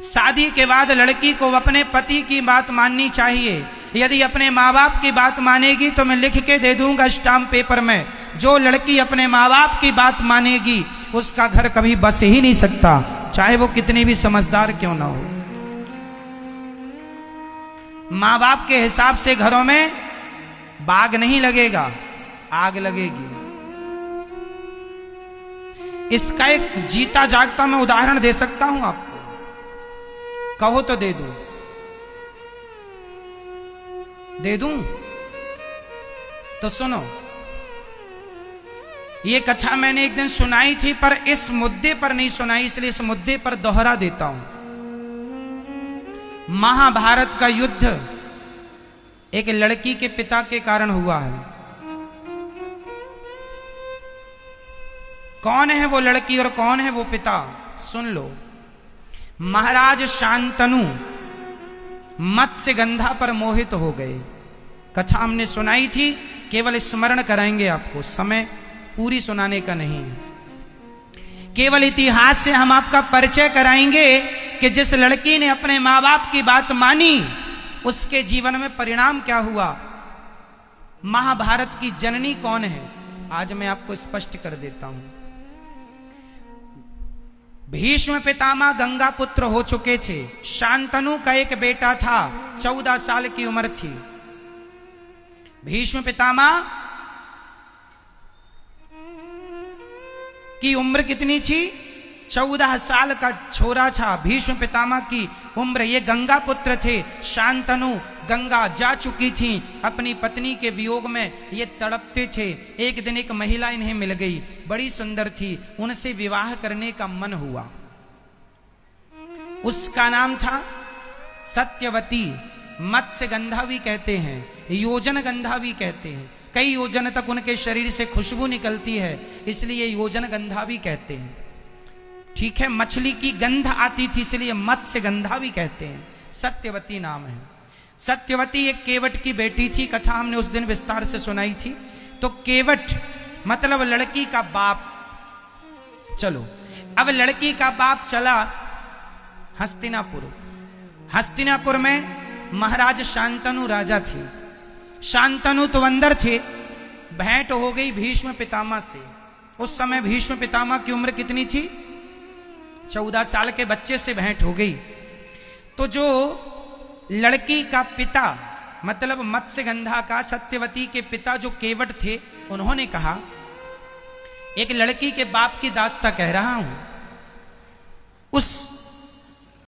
शादी के बाद लड़की को अपने पति की बात माननी चाहिए। यदि अपने माँ बाप की बात मानेगी तो मैं लिख के दे दूंगा स्टाम्प पेपर में, जो लड़की अपने माँ बाप की बात मानेगी उसका घर कभी बस ही नहीं सकता, चाहे वो कितनी भी समझदार क्यों ना हो। माँ बाप के हिसाब से घरों में बाग नहीं लगेगा, आग लगेगी। इसका एक जीता जागता मैं उदाहरण दे सकता हूं आपको, कहो तो दे दूं? दे दूं? तो सुनो, ये कथा मैंने एक दिन सुनाई थी पर इस मुद्दे पर नहीं सुनाई, इसलिए इस मुद्दे पर दोहरा देता हूं। महाभारत का युद्ध एक लड़की के पिता के कारण हुआ है। कौन है वो लड़की और कौन है वो पिता, सुन लो। महाराज शांतनु मत्स्यगंधा पर मोहित हो गए। कथा हमने सुनाई थी, केवल स्मरण कराएंगे आपको, समय पूरी सुनाने का नहीं है। केवल इतिहास से हम आपका परिचय कराएंगे कि जिस लड़की ने अपने माँ बाप की बात मानी उसके जीवन में परिणाम क्या हुआ। महाभारत की जननी कौन है आज मैं आपको स्पष्ट कर देता हूं। भीष्म पितामह गंगा पुत्र हो चुके थे। शांतनु का एक बेटा था, 14 साल की उम्र थी। भीष्म पितामह की उम्र कितनी थी? 14 साल का छोरा था भीष्म पितामह की उम्र। ये गंगा पुत्र थे। शांतनु गंगा जा चुकी थी, अपनी पत्नी के वियोग में ये तड़पते थे। एक दिन एक महिला इन्हें मिल गई, बड़ी सुंदर थी, उनसे विवाह करने का मन हुआ। उसका नाम था सत्यवती। मत्स्यगंधा भी कहते हैं, योजन गंधा भी कहते हैं। कई योजन तक उनके शरीर से खुशबू निकलती है, इसलिए योजन गंधा भी कहते हैं। ठीक है, मछली की गंध आती थी इसलिए मत्स्यगंधा भी कहते हैं। सत्यवती नाम है। सत्यवती एक केवट की बेटी थी, कथा हमने उस दिन विस्तार से सुनाई थी। तो केवट मतलब लड़की का बाप। चलो, अब लड़की का बाप चला हस्तिनापुर। हस्तिनापुर में महाराज शांतनु राजा थे। शांतनु तो अंदर थे। भेंट हो गई भीष्म पितामह से। उस समय भीष्म पितामह की उम्र कितनी थी? 14 साल के बच्चे से भेंट हो गई। तो जो लड़की का पिता मतलब मत्स्यगंधा का, सत्यवती के पिता जो केवट थे, उन्होंने कहा एक लड़की के बाप की दास्ता कह रहा हूं। उस